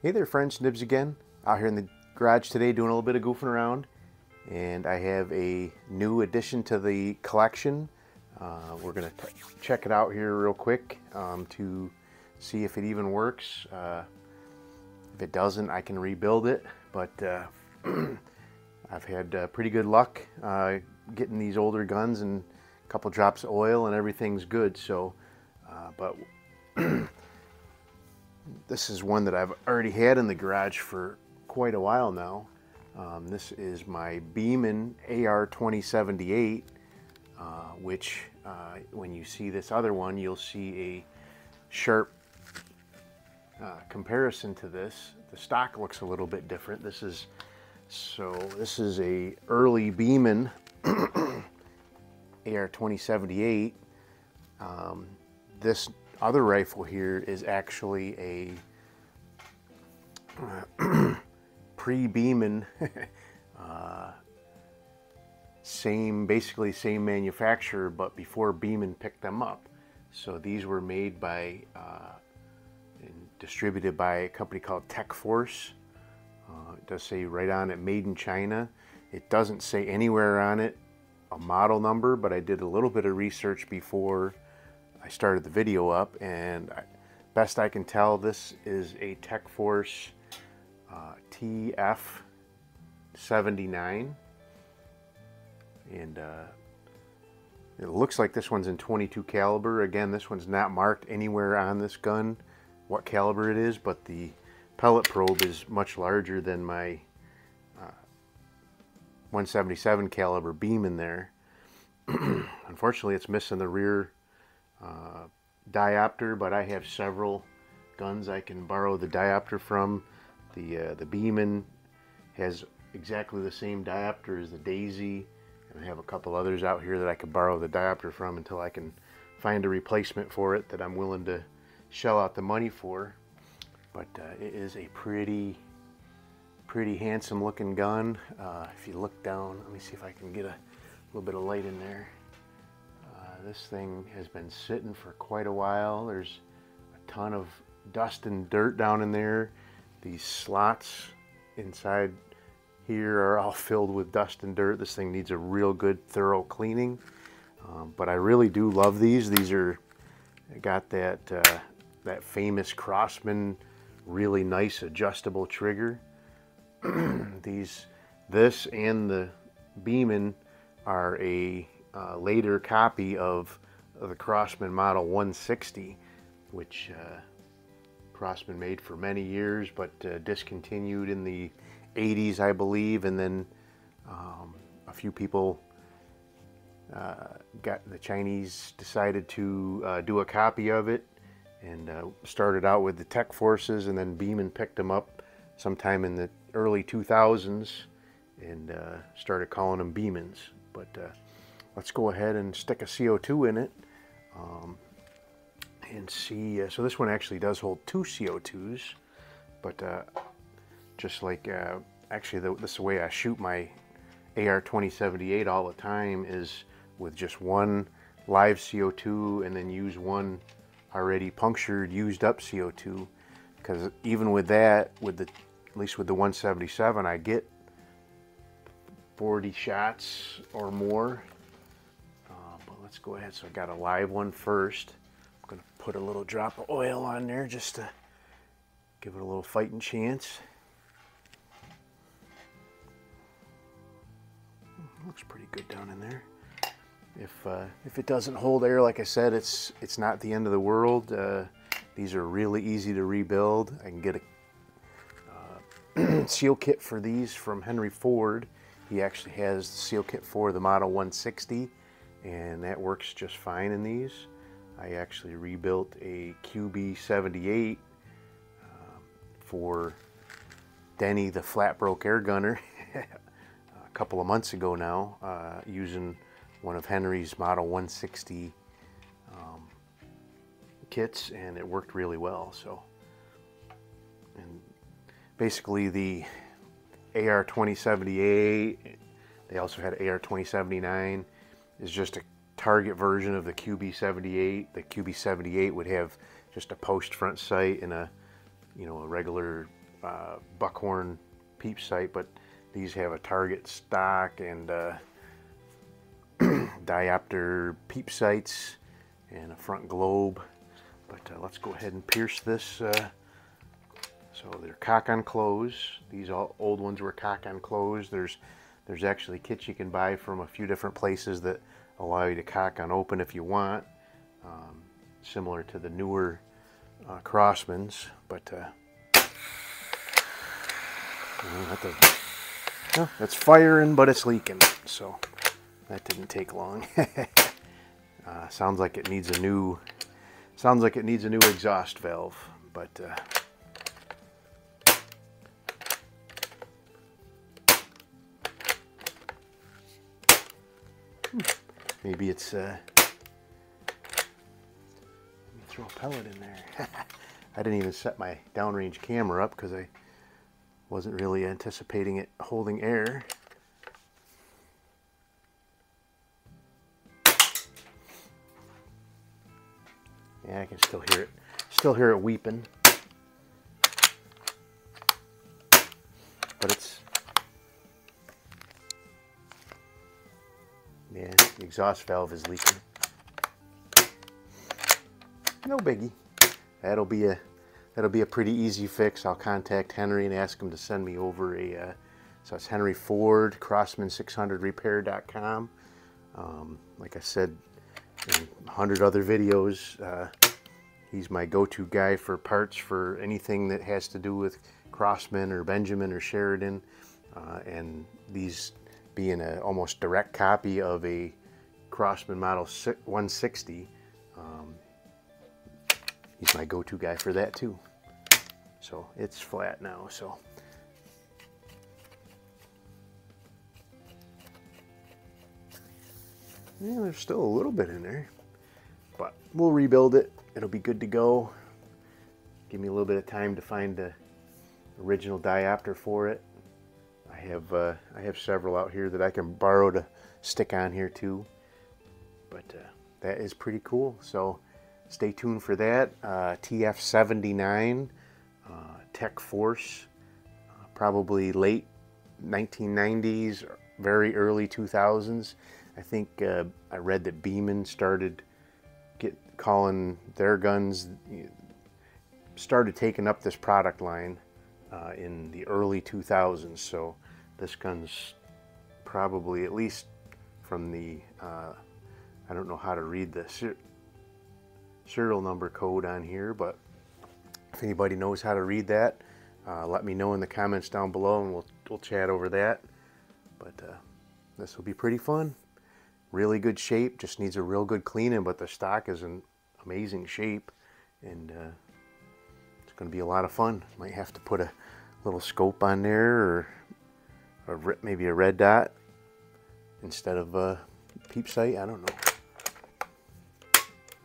Hey there friends, Nibs again. Out here in the garage today doing a little bit of goofing around, and I have a new addition to the collection. We're going to check it out here real quick to see if it even works. If it doesn't, I can rebuild it, but I've had pretty good luck getting these older guns and a couple drops of oil and everything's good. So, but this is one that I've already had in the garage for quite a while now. This is my Beeman AR-2078, which when you see this other one, you'll see a sharp comparison to this. The stock looks a little bit different. This is a early Beeman AR-2078. This other rifle here is actually a pre-Beeman, basically same manufacturer, but before Beeman picked them up. So these were made by and distributed by a company called Force. It does say right on it, made in China. It doesn't say anywhere on it a model number, but I did a little bit of research before I started the video up, and best I can tell, this is a Force TF79, and it looks like this one's in 22 caliber. Again, this one's not marked anywhere on this gun what caliber it is, but the pellet probe is much larger than my 177 caliber Beeman there. Unfortunately, it's missing the rear diopter, but I have several guns I can borrow the diopter from. The Beeman has exactly the same diopter as the Daisy, and I have a couple others out here that I could borrow the diopter from until I can find a replacement for it that I'm willing to shell out the money for. But it is a pretty handsome looking gun. If you look down, let me see if I can get a little bit of light in there. This thing has been sitting for quite a while. There's a ton of dust and dirt down in there. These slots inside here are all filled with dust and dirt. This thing needs a real good thorough cleaning. But I really do love these. These are got that famous Crosman, really nice adjustable trigger. This and the Beeman are a later copy of the Crosman Model 160, which Crosman made for many years, but discontinued in the 80s, I believe, and then a few people the Chinese decided to do a copy of it, and started out with the Tech Forces, and then Beeman picked them up sometime in the early 2000s and started calling them Beemans. But let's go ahead and stick a CO2 in it and see. So this one actually does hold 2 CO2s, but just like actually this is the way I shoot my AR-2078 all the time, is with just one live CO2 and then use one already punctured, used up CO2, because even with that, at least with the 177, I get 40 shots or more. But let's go ahead. So I got a live one first. I'm going to put a little drop of oil on there just to give it a little fighting chance. Looks pretty good down in there. If it doesn't hold air, like I said, it's not the end of the world. These are really easy to rebuild. I can get a seal kit for these from Henry Ford. He actually has the seal kit for the Model 160, and that works just fine in these. I actually rebuilt a QB78 for Denny, the flat broke air gunner, a couple of months ago now, using one of Henry's Model 160 kits, and it worked really well. So, and basically the AR-2078, they also had AR-2079, is just a target version of the QB78. The QB78 would have just a post front sight and a, a regular buckhorn peep sight, but these have a target stock and diopter peep sights and a front globe. But let's go ahead and pierce this. So they're cock on close. These old ones were cock on close. There's actually kits you can buy from a few different places that allow you to cock on open if you want, similar to the newer Crossmans. But it's firing, but it's leaking, so that didn't take long. Sounds like it needs a new exhaust valve, but maybe it's let me throw a pellet in there. I didn't even set my downrange camera up because I wasn't really anticipating it holding air. Yeah, I can still hear it weeping. But it's, yeah, the exhaust valve is leaking. No biggie. That'll be a pretty easy fix. I'll contact Henry and ask him to send me over a so it's Henry Ford, Crossman600repair.com. Like I said in 100 other videos, he's my go-to guy for parts for anything that has to do with Crossman or Benjamin or Sheridan, and these being an almost direct copy of a Crossman model 160, he's my go-to guy for that too. So it's flat now, so yeah, there's still a little bit in there, but we'll rebuild it. It'll be good to go. Give me a little bit of time to find the original diopter for it. I have several out here that I can borrow to stick on here too, but that is pretty cool. So stay tuned for that. TF79 Tech Force, probably late 1990s, very early 2000s. I think I read that Beeman started calling their guns, started taking up this product line in the early 2000s. So this gun's probably, at least from the, I don't know how to read the serial number code on here, but if anybody knows how to read that, let me know in the comments down below and we'll chat over that. But this will be pretty fun. Really good shape, just needs a real good cleaning, but the stock is in amazing shape, and it's going to be a lot of fun. Might have to put a little scope on there, or maybe a red dot instead of a peep sight. I don't know.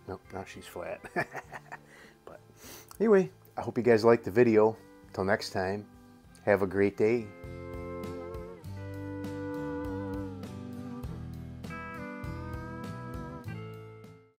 Nope, now she's flat. But anyway, I hope you guys liked the video. Till next time, have a great day.